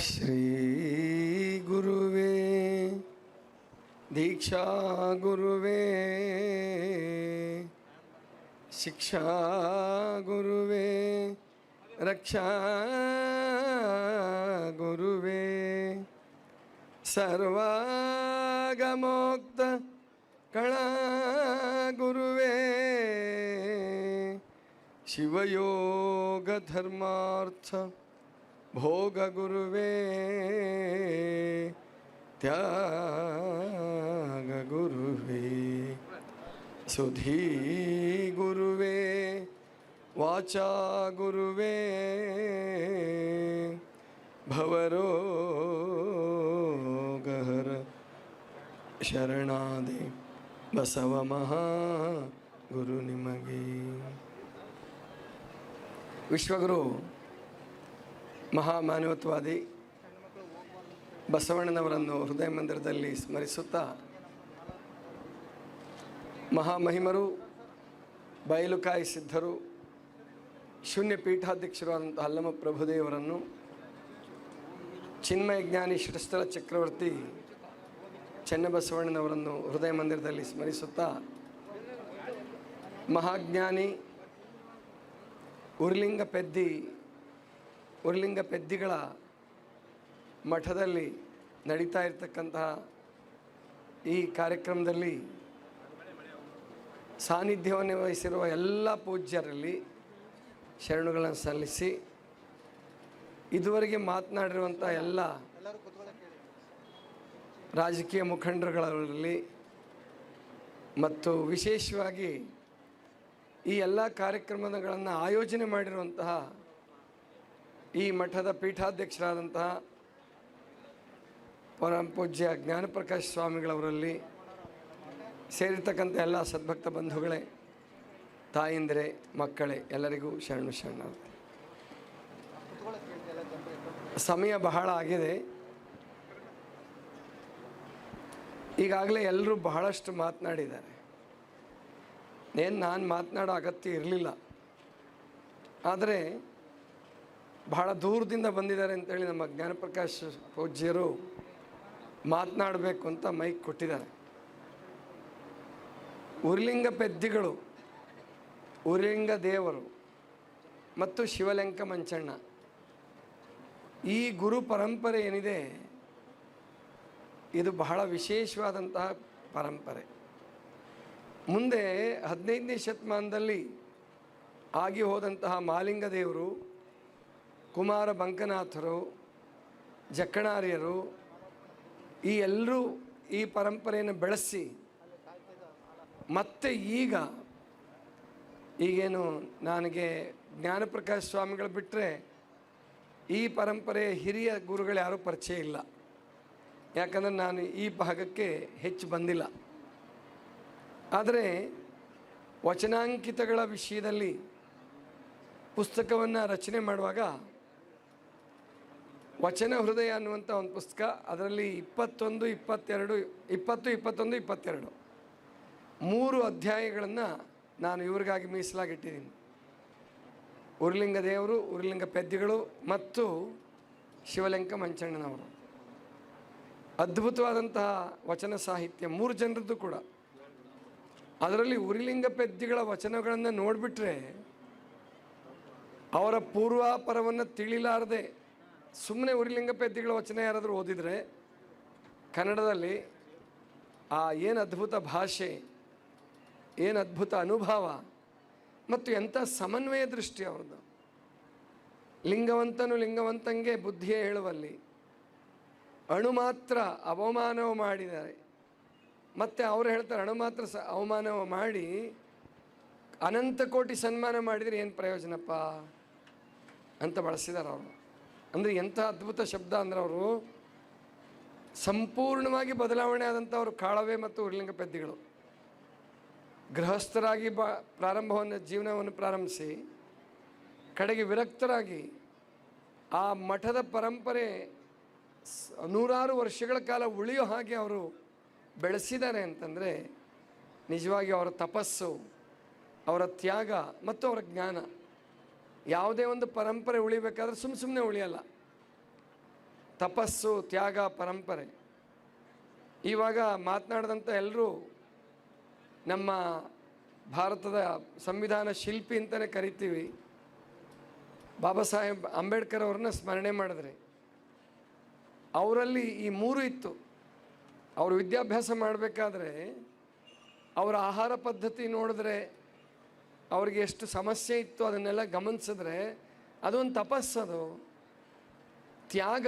ಶ್ರೀ ಗುರುವೇ ದೀಕ್ಷಾ ಗುರುವೇ ಶಿಕ್ಷಾ ಗುರುವೇ ರಕ್ಷಾ ಗುರುವೇ ಸರ್ವಾಗಮೋಕ್ತ ಕಳಾ ಗುರುವೇ ಶಿವಯೋಗ ಧರ್ಮಾರ್ಥ ಭೋಗ ಗುರುವೇ ತ್ಯಾಗ ಗುರುವೇ ಸುಧೀ ಗುರುವೇ ವಾಚಾ ಗುರುವೇ ಭವರೋಗಹರ ಶರಣಾದೆ ಬಸವ ಮಹಾ ಗುರು ನಿಮಗೆ. ವಿಶ್ವಗುರು ಮಹಾಮಾನವತ್ವಾದಿ ಬಸವಣ್ಣನವರನ್ನು ಹೃದಯ ಮಂದಿರದಲ್ಲಿ ಸ್ಮರಿಸುತ್ತಾ, ಮಹಾಮಹಿಮರು, ಬಯಲುಕಾಯಿ ಸಿದ್ಧರು, ಶೂನ್ಯ ಪೀಠಾಧ್ಯಕ್ಷರು ಆದಂಥ ಅಲ್ಲಮ ಪ್ರಭುದೇವರನ್ನು, ಚಿನ್ಮಯ ಜ್ಞಾನಿ ಷಟಸ್ಥಲ ಚಕ್ರವರ್ತಿ ಚೆನ್ನಬಸವಣ್ಣನವರನ್ನು ಹೃದಯ ಮಂದಿರದಲ್ಲಿ ಸ್ಮರಿಸುತ್ತಾ, ಮಹಾಜ್ಞಾನಿ ಉರ್ಲಿಂಗ ಪೆದ್ದಿಗಳ ಮಠದಲ್ಲಿ ನಡೀತಾ ಇರತಕ್ಕಂತಹ ಈ ಕಾರ್ಯಕ್ರಮದಲ್ಲಿ ಸಾನ್ನಿಧ್ಯವನ್ನು ವಹಿಸಿರುವ ಎಲ್ಲ ಪೂಜ್ಯರಲ್ಲಿ ಶರಣುಗಳನ್ನು ಸಲ್ಲಿಸಿ, ಇದುವರೆಗೆ ಮಾತನಾಡಿರುವಂಥ ಎಲ್ಲ ರಾಜಕೀಯ ಮುಖಂಡರುಗಳಲ್ಲಿ ಮತ್ತು ವಿಶೇಷವಾಗಿ ಈ ಎಲ್ಲ ಕಾರ್ಯಕ್ರಮಗಳನ್ನು ಆಯೋಜನೆ ಮಾಡಿರುವಂತಹ ಈ ಮಠದ ಪೀಠಾಧ್ಯಕ್ಷರಾದಂತಹ ಪರಮ ಪೂಜ್ಯ ಜ್ಞಾನಪ್ರಕಾಶ ಸ್ವಾಮಿಗಳವರಲ್ಲಿ ಸೇರಿರ್ತಕ್ಕಂಥ ಎಲ್ಲ ಸದ್ಭಕ್ತ ಬಂಧುಗಳೇ, ತಾಯಿಂದರೆ, ಮಕ್ಕಳೇ, ಎಲ್ಲರಿಗೂ ಶರಣು. ಸಮಯ ಬಹಳ ಆಗಿದೆ. ಈಗಾಗಲೇ ಎಲ್ಲರೂ ಬಹಳಷ್ಟು ಮಾತನಾಡಿದ್ದಾರೆ. ನಾನು ಮಾತನಾಡೋ ಅಗತ್ಯ ಇರಲಿಲ್ಲ. ಆದರೆ ಬಹಳ ದೂರದಿಂದ ಬಂದಿದ್ದಾರೆ ಅಂತೇಳಿ ನಮ್ಮ ಜ್ಞಾನಪ್ರಕಾಶ್ ಪೂಜ್ಯರು ಮಾತನಾಡಬೇಕು ಅಂತ ಮೈಕ್ ಕೊಟ್ಟಿದ್ದಾರೆ. ಉರ್ಲಿಂಗ ಪೆದ್ದಿಗಳು, ಉರ್ಲಿಂಗ ದೇವರು ಮತ್ತು ಶಿವಲೆಂಕ ಮಂಚಣ್ಣ, ಈ ಗುರು ಪರಂಪರೆ ಏನಿದೆ ಇದು ಬಹಳ ವಿಶೇಷವಾದಂತಹ ಪರಂಪರೆ. ಮುಂದೆ 15ನೇ ಶತಮಾನದಲ್ಲಿ ಆಗಿ ಹೋದಂತಹ ಮಾಲಿಂಗ ದೇವರು, ಕುಮಾರ ಬಂಕನಾಥರು, ಜಕ್ಕಣಾರ್ಯರು, ಈ ಎಲ್ಲರೂ ಈ ಪರಂಪರೆಯನ್ನು ಬೆಳೆಸಿ ಮತ್ತೆ ಈಗೇನು ನನಗೆ ಜ್ಞಾನಪ್ರಕಾಶ ಸ್ವಾಮಿಗಳು ಬಿಟ್ಟರೆ ಈ ಪರಂಪರೆಯ ಹಿರಿಯ ಗುರುಗಳು ಯಾರೂ ಪರಿಚಯ ಇಲ್ಲ. ಯಾಕಂದರೆ ನಾನು ಈ ಭಾಗಕ್ಕೆ ಹೆಚ್ಚು ಬಂದಿಲ್ಲ. ಆದರೆ ವಚನಾಂಕಿತಗಳ ವಿಷಯದಲ್ಲಿ ಪುಸ್ತಕವನ್ನು ರಚನೆ ಮಾಡುವಾಗ ವಚನ ಹೃದಯ ಅನ್ನುವಂಥ ಒಂದು ಪುಸ್ತಕ, ಅದರಲ್ಲಿ 21, 22 3 ಅಧ್ಯಾಯಗಳನ್ನು ನಾನು ಇವ್ರಿಗಾಗಿ ಮೀಸಲಾಗಿಟ್ಟಿದ್ದೀನಿ. ಉರ್ಲಿಂಗ ದೇವರು, ಉರ್ಲಿಂಗ ಪೆದ್ದಿಗಳು ಮತ್ತು ಶಿವಲೆಂಕ ಮಂಚಣ್ಣನವರು. ಅದ್ಭುತವಾದಂತಹ ವಚನ ಸಾಹಿತ್ಯ 3 ಜನರದ್ದು ಕೂಡ. ಅದರಲ್ಲಿ ಉರ್ಲಿಂಗ ಪೆದ್ದಿಗಳ ವಚನಗಳನ್ನು ನೋಡಿಬಿಟ್ರೆ ಅವರ ಪೂರ್ವಾಪರವನ್ನು ತಿಳಿಲಾರದೆ ಸುಮ್ಮನೆ ಉರ್ಲಿಂಗ ಪೆದ್ದಿಗಳ ವಚನ ಯಾರಾದರೂ ಓದಿದರೆ ಕನ್ನಡದಲ್ಲಿ ಏನು ಅದ್ಭುತ ಭಾಷೆ, ಏನು ಅದ್ಭುತ ಅನುಭವ ಮತ್ತು ಎಂಥ ಸಮನ್ವಯ ದೃಷ್ಟಿ ಅವ್ರದ್ದು. ಲಿಂಗವಂತನು ಲಿಂಗವಂತಂಗೆ ಬುದ್ಧಿಯೇ ಹೇಳುವಲ್ಲಿ, ಅಣು ಮಾತ್ರ ಅವಮಾನವ ಮಾಡಿದ್ದಾರೆ. ಮತ್ತು ಅವರು ಹೇಳ್ತಾರೆ, ಅಣು ಮಾತ್ರ ಅವಮಾನವ ಮಾಡಿ ಅನಂತ ಕೋಟಿ ಸನ್ಮಾನ ಮಾಡಿದರೆ ಏನು ಪ್ರಯೋಜನಪ್ಪ ಅಂತ ಬಳಸಿದ್ದಾರೆ ಅವರು. ಅಂದರೆ ಎಂಥ ಅದ್ಭುತ ಶಬ್ದ ಅಂದರೆ, ಅವರು ಸಂಪೂರ್ಣವಾಗಿ ಬದಲಾವಣೆ ಆದಂಥವರು ಕಾಳವೆ ಮತ್ತು ಉರ್ಲಿಂಗ ಪೆದ್ದಿಗಳು. ಗೃಹಸ್ಥರಾಗಿ ಜೀವನವನ್ನು ಪ್ರಾರಂಭಿಸಿ ಕಡೆಗೆ ವಿರಕ್ತರಾಗಿ ಆ ಮಠದ ಪರಂಪರೆ ನೂರಾರು ವರ್ಷಗಳ ಕಾಲ ಉಳಿಯೋ ಹಾಗೆ ಅವರು ಬೆಳೆಸಿದ್ದಾರೆ ಅಂತಂದರೆ ನಿಜವಾಗಿ ಅವರ ತಪಸ್ಸು, ಅವರ ತ್ಯಾಗ ಮತ್ತು ಅವರ ಜ್ಞಾನ. ಯಾವುದೇ ಒಂದು ಪರಂಪರೆ ಉಳಿಬೇಕಾದ್ರೆ ಸುಮ್ಮನೆ ಉಳಿಯಲ್ಲ. ತಪಸ್ಸು, ತ್ಯಾಗ, ಪರಂಪರೆ. ಇವಾಗ ಮಾತನಾಡಿದಂಥ ಎಲ್ಲರೂ ನಮ್ಮ ಭಾರತದ ಸಂವಿಧಾನ ಶಿಲ್ಪಿ ಅಂತಲೇ ಕರಿತೀವಿ ಬಾಬಾ ಸಾಹೇಬ್ ಅಂಬೇಡ್ಕರ್ ಅವ್ರನ್ನ ಸ್ಮರಣೆ ಮಾಡಿದ್ರೆ ಅವರಲ್ಲಿ ಈ ಮೂರು ಇತ್ತು. ಅವರು ವಿದ್ಯಾಭ್ಯಾಸ ಮಾಡಬೇಕಾದ್ರೆ ಅವರ ಆಹಾರ ಪದ್ಧತಿ ನೋಡಿದ್ರೆ ಅವ್ರಿಗೆ ಎಷ್ಟು ಸಮಸ್ಯೆ ಇತ್ತು ಅದನ್ನೆಲ್ಲ ಗಮನಿಸಿದ್ರೆ ಅದೊಂದು ತಪಸ್ಸದು. ತ್ಯಾಗ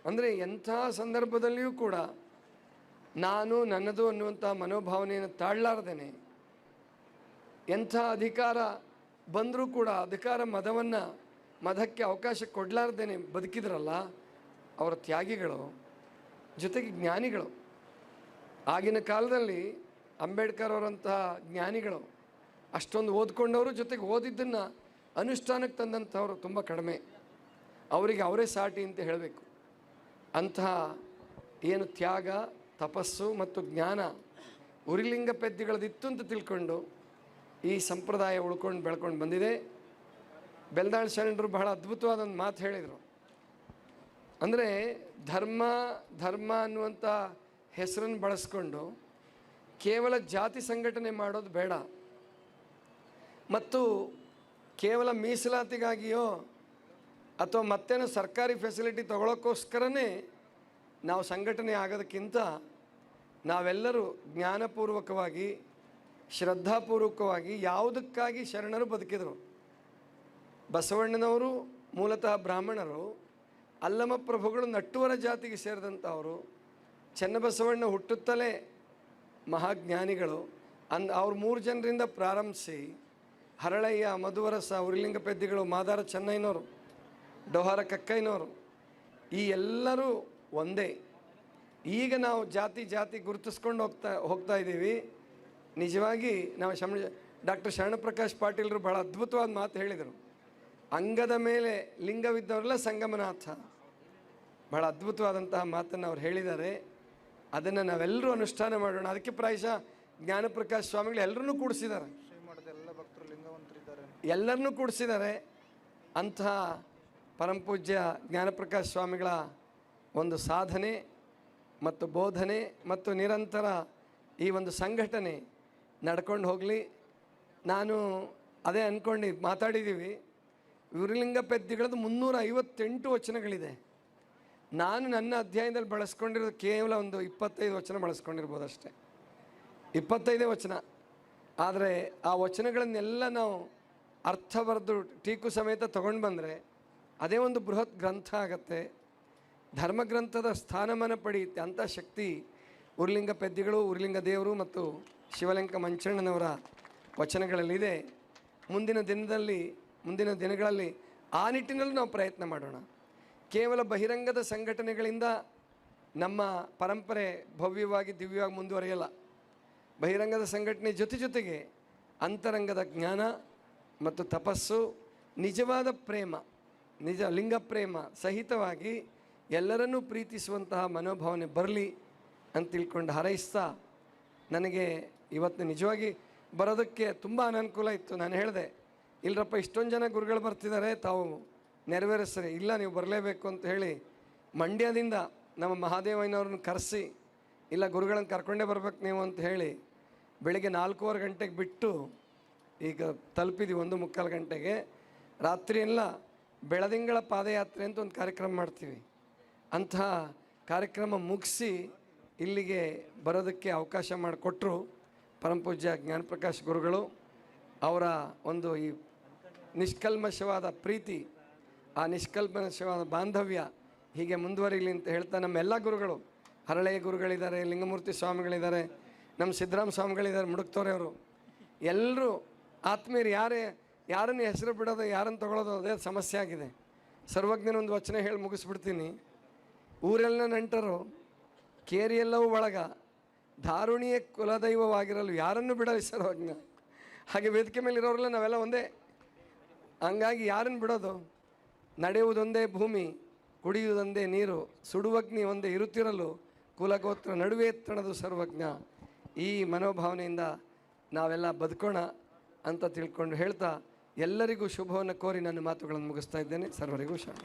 ಅಂದರೆ ಎಂಥ ಸಂದರ್ಭದಲ್ಲಿಯೂ ಕೂಡ ನಾನು ನನ್ನದು ಅನ್ನುವಂಥ ಮನೋಭಾವನೆಯನ್ನು ತಾಳಲಾರ್ದೇನೆ ಎಂಥ ಅಧಿಕಾರ ಬಂದರೂ ಕೂಡ ಅಧಿಕಾರ ಮದಕ್ಕೆ ಅವಕಾಶ ಕೊಡಲಾರ್ದೇನೆ ಬದುಕಿದ್ರಲ್ಲ ಅವರ ತ್ಯಾಗಿಗಳು, ಜೊತೆಗೆ ಜ್ಞಾನಿಗಳು. ಆಗಿನ ಕಾಲದಲ್ಲಿ ಅಂಬೇಡ್ಕರ್ ಅವರಂತಹ ಜ್ಞಾನಿಗಳು ಅಷ್ಟೊಂದು ಓದ್ಕೊಂಡವರು, ಜೊತೆಗೆ ಓದಿದ್ದನ್ನು ಅನುಷ್ಠಾನಕ್ಕೆ ತಂದಂಥವರು ತುಂಬ ಕಡಿಮೆ. ಅವರಿಗೆ ಅವರೇ ಸಾಟಿ ಅಂತ ಹೇಳಬೇಕು. ಅಂತಹ ಏನು ತ್ಯಾಗ, ತಪಸ್ಸು ಮತ್ತು ಜ್ಞಾನ ಉರಿಲಿಂಗ ಪೆದ್ದಿಗಳದಿತ್ತು ಅಂತ ತಿಳ್ಕೊಂಡು ಈ ಸಂಪ್ರದಾಯ ಉಳ್ಕೊಂಡು ಬೆಳ್ಕೊಂಡು ಬಂದಿದೆ. ಬೆಲ್ದಾಳ್ ಶರಣರು ಬಹಳ ಅದ್ಭುತವಾದ ಒಂದು ಮಾತು ಹೇಳಿದರು. ಅಂದರೆ ಧರ್ಮ ಅನ್ನುವಂಥ ಹೆಸರನ್ನು ಬಳಸ್ಕೊಂಡು ಕೇವಲ ಜಾತಿ ಸಂಘಟನೆ ಮಾಡೋದು ಬೇಡ, ಮತ್ತು ಕೇವಲ ಮೀಸಲಾತಿಗಾಗಿಯೋ ಅಥವಾ ಮತ್ತೇನೋ ಸರ್ಕಾರಿ ಫೆಸಿಲಿಟಿ ತಗೊಳ್ಳೋಕ್ಕೋಸ್ಕರನೇ ನಾವು ಸಂಘಟನೆ ಆಗೋದಕ್ಕಿಂತ ನಾವೆಲ್ಲರೂ ಜ್ಞಾನಪೂರ್ವಕವಾಗಿ, ಶ್ರದ್ಧಾಪೂರ್ವಕವಾಗಿ ಯಾವುದಕ್ಕಾಗಿ ಶರಣರು ಬದುಕಿದರು. ಬಸವಣ್ಣನವರು ಮೂಲತಃ ಬ್ರಾಹ್ಮಣರು, ಅಲ್ಲಮ ಪ್ರಭುಗಳು ನಟ್ಟುವರ ಜಾತಿಗೆ ಸೇರಿದಂಥವರು, ಚನ್ನಬಸವಣ್ಣ ಹುಟ್ಟುತ್ತಲೇ ಮಹಾಜ್ಞಾನಿಗಳು. ಅವ್ರು 3 ಜನರಿಂದ ಪ್ರಾರಂಭಿಸಿ ಹರಳಯ್ಯ, ಮಧುವರಸ, ಉರಿಲಿಂಗ ಪೆದ್ದಿಗಳು, ಮಾದಾರ ಚೆನ್ನೈನವರು, ಡೋಹಾರ ಕಕ್ಕಯ್ಯನವರು, ಈ ಎಲ್ಲರೂ ಒಂದೇ. ಈಗ ನಾವು ಜಾತಿ ಗುರುತಿಸ್ಕೊಂಡು ಹೋಗ್ತಾ ಇದ್ದೀವಿ. ನಿಜವಾಗಿ ನಾವು ಡಾಕ್ಟರ್ ಶರಣಪ್ರಕಾಶ್ ಪಾಟೀಲರು ಬಹಳ ಅದ್ಭುತವಾದ ಮಾತು ಹೇಳಿದರು. ಅಂಗದ ಮೇಲೆ ಲಿಂಗವಿದ್ದವರೆಲ್ಲ ಸಂಗಮನಾಥ. ಬಹಳ ಅದ್ಭುತವಾದಂತಹ ಮಾತನ್ನು ಅವ್ರು ಹೇಳಿದ್ದಾರೆ. ಅದನ್ನು ನಾವೆಲ್ಲರೂ ಅನುಷ್ಠಾನ ಮಾಡೋಣ. ಅದಕ್ಕೆ ಪ್ರಾಯಶಃ ಜ್ಞಾನಪ್ರಕಾಶ್ ಸ್ವಾಮಿಗಳು ಎಲ್ಲರನ್ನೂ ಕೂಡಿಸಿದ್ದಾರೆ, ಎಲ್ಲರನ್ನೂ ಕೂಡಿಸಿದ್ದಾರೆ. ಅಂತಹ ಪರಮಪೂಜ್ಯ ಜ್ಞಾನಪ್ರಕಾಶ್ ಸ್ವಾಮಿಗಳ ಒಂದು ಸಾಧನೆ ಮತ್ತು ಬೋಧನೆ ಮತ್ತು ನಿರಂತರ ಈ ಒಂದು ಸಂಘಟನೆ ನಡ್ಕೊಂಡು ಹೋಗಲಿ. ನಾನು ಅದೇ ಅಂದ್ಕೊಂಡು ಮಾತಾಡಿದ್ದೀವಿ. ಉರಿಲಿಂಗ ಪೆದ್ದಿಗಳದ್ದು 358 ವಚನಗಳಿದೆ. ನಾನು ನನ್ನ ಅಧ್ಯಾಯದಲ್ಲಿ ಬಳಸ್ಕೊಂಡಿರೋದು ಕೇವಲ ಒಂದು 25 ವಚನ ಬಳಸ್ಕೊಂಡಿರ್ಬೋದು ಅಷ್ಟೇ, 25 ವಚನ. ಆದರೆ ಆ ವಚನಗಳನ್ನೆಲ್ಲ ನಾವು ಅರ್ಥ ಬರೆದು ಟೀಕು ಸಮೇತ ತೊಗೊಂಡು ಬಂದರೆ ಅದೇ ಒಂದು ಬೃಹತ್ ಗ್ರಂಥ ಆಗತ್ತೆ. ಧರ್ಮಗ್ರಂಥದ ಸ್ಥಾನಮಾನ ಪಡೆಯುತ್ತೆ. ಅಂಥ ಶಕ್ತಿ ಉರಿಲಿಂಗ ಪೆದ್ದಿಗಳು, ಉರಿಲಿಂಗ ದೇವರು ಮತ್ತು ಶಿವಲಿಂಗ ಮಂಚಣ್ಣನವರ ವಚನಗಳಲ್ಲಿದೆ. ಮುಂದಿನ ದಿನಗಳಲ್ಲಿ ಆ ನಿಟ್ಟಿನಲ್ಲಿ ನಾವು ಪ್ರಯತ್ನ ಮಾಡೋಣ. ಕೇವಲ ಬಹಿರಂಗದ ಸಂಘಟನೆಗಳಿಂದ ನಮ್ಮ ಪರಂಪರೆ ಭವ್ಯವಾಗಿ ದಿವ್ಯವಾಗಿ ಮುಂದುವರಿಯಲ್ಲ. ಬಹಿರಂಗದ ಸಂಘಟನೆ ಜೊತೆಗೆ ಅಂತರಂಗದ ಜ್ಞಾನ ಮತ್ತು ತಪಸ್ಸು, ನಿಜವಾದ ಪ್ರೇಮ, ನಿಜ ಲಿಂಗ ಪ್ರೇಮ ಸಹಿತವಾಗಿ ಎಲ್ಲರನ್ನೂ ಪ್ರೀತಿಸುವಂತಹ ಮನೋಭಾವನೆ ಬರಲಿ ಅಂತ ತಿಳ್ಕೊಂಡು ಹಾರೈಸ್ತಾ, ನನಗೆ ಇವತ್ತು ನಿಜವಾಗಿ ಬರೋದಕ್ಕೆ ತುಂಬ ಅನನುಕೂಲ ಇತ್ತು. ನಾನು ಹೇಳಿದೆ, ಇಲ್ಲರಪ್ಪ ಇಷ್ಟೊಂದು ಜನ ಗುರುಗಳು ಬರ್ತಿದ್ದಾರೆ, ತಾವು ನೆರವೇರಿಸ್ರಿ. ಇಲ್ಲ, ನೀವು ಬರಲೇಬೇಕು ಅಂತ ಹೇಳಿ ಮಂಡ್ಯದಿಂದ ನಮ್ಮ ಮಹಾದೇವಯ್ಯನವ್ರನ್ನ ಕರೆಸಿ, ಇಲ್ಲ ಗುರುಗಳನ್ನು ಕರ್ಕೊಂಡೇ ಬರ್ಬೇಕು ನೀವು ಅಂತ ಹೇಳಿ ಬೆಳಿಗ್ಗೆ 4:15 ಗಂಟೆಗೆ ಬಿಟ್ಟು ಈಗ ತಲುಪಿದ್ವಿ 1:45 ಗಂಟೆಗೆ. ರಾತ್ರಿ ಎಲ್ಲ ಬೆಳದಿಂಗಳ ಪಾದಯಾತ್ರೆ ಅಂತ ಒಂದು ಕಾರ್ಯಕ್ರಮ ಮಾಡ್ತೀವಿ. ಅಂತಹ ಕಾರ್ಯಕ್ರಮ ಮುಗಿಸಿ ಇಲ್ಲಿಗೆ ಬರೋದಕ್ಕೆ ಅವಕಾಶ ಮಾಡಿಕೊಟ್ರು ಪರಮಪೂಜ್ಯ ಜ್ಞಾನಪ್ರಕಾಶ್ ಗುರುಗಳು. ಅವರ ಒಂದು ಈ ನಿಷ್ಕಲ್ಮಶವಾದ ಪ್ರೀತಿ, ಆ ನಿಷ್ಕಲ್ಮಶವಾದ ಬಾಂಧವ್ಯ ಹೀಗೆ ಮುಂದುವರಿಲಿ ಅಂತ ಹೇಳ್ತಾ, ನಮ್ಮೆಲ್ಲ ಗುರುಗಳು, ಹರಳೆಯ ಗುರುಗಳಿದ್ದಾರೆ, ಲಿಂಗಮೂರ್ತಿ ಸ್ವಾಮಿಗಳಿದ್ದಾರೆ, ನಮ್ಮ ಸಿದ್ದರಾಮ ಸ್ವಾಮಿಗಳಿದ್ದಾರೆ, ಮುಡುಕ್ತೋರೆಯವರು, ಎಲ್ಲರೂ ಆತ್ಮೀಯರು. ಯಾರನ್ನು ಹೆಸರು ಬಿಡೋದು, ಯಾರನ್ನು ತೊಗೊಳೋದು ಅದೇ ಸಮಸ್ಯೆ ಆಗಿದೆ. ಸರ್ವಜ್ಞನೊಂದು ವಚನ ಹೇಳಿ ಮುಗಿಸ್ಬಿಡ್ತೀನಿ. ಊರೆಲ್ಲ ನಂಟರು, ಕೇರಿಯೆಲ್ಲವೂ ಒಳಗ, ಧಾರುಣಿಯ ಕುಲದೈವವಾಗಿರಲು ಯಾರನ್ನು ಬಿಡಲಿ ಸರ್ವಜ್ಞ. ಹಾಗೆ ವೇದಿಕೆ ಮೇಲೆ ಇರೋರೆಲ್ಲ ನಾವೆಲ್ಲ ಒಂದೇ. ಹಂಗಾಗಿ ಯಾರನ್ನು ಬಿಡೋದು? ನಡೆಯುವುದೊಂದೇ ಭೂಮಿ, ಕುಡಿಯುವುದೊಂದೇ ನೀರು, ಸುಡುವಗ್ನಿ ಒಂದೇ ಇರುತ್ತಿರಲು ಕುಲಗೋತ್ರ ನಡುವೆ ತಣದು ಸರ್ವಜ್ಞ. ಈ ಮನೋಭಾವನೆಯಿಂದ ನಾವೆಲ್ಲ ಬದುಕೋಣ ಅಂತ ತಿಳ್ಕೊಂಡು ಹೇಳ್ತಾ, ಎಲ್ಲರಿಗೂ ಶುಭವನ್ನು ಕೋರಿ ನನ್ನ ಮಾತುಗಳನ್ನು ಮುಗಿಸ್ತಾ ಇದ್ದೇನೆ. ಸರ್ವರಿಗೂ ಶರಣ.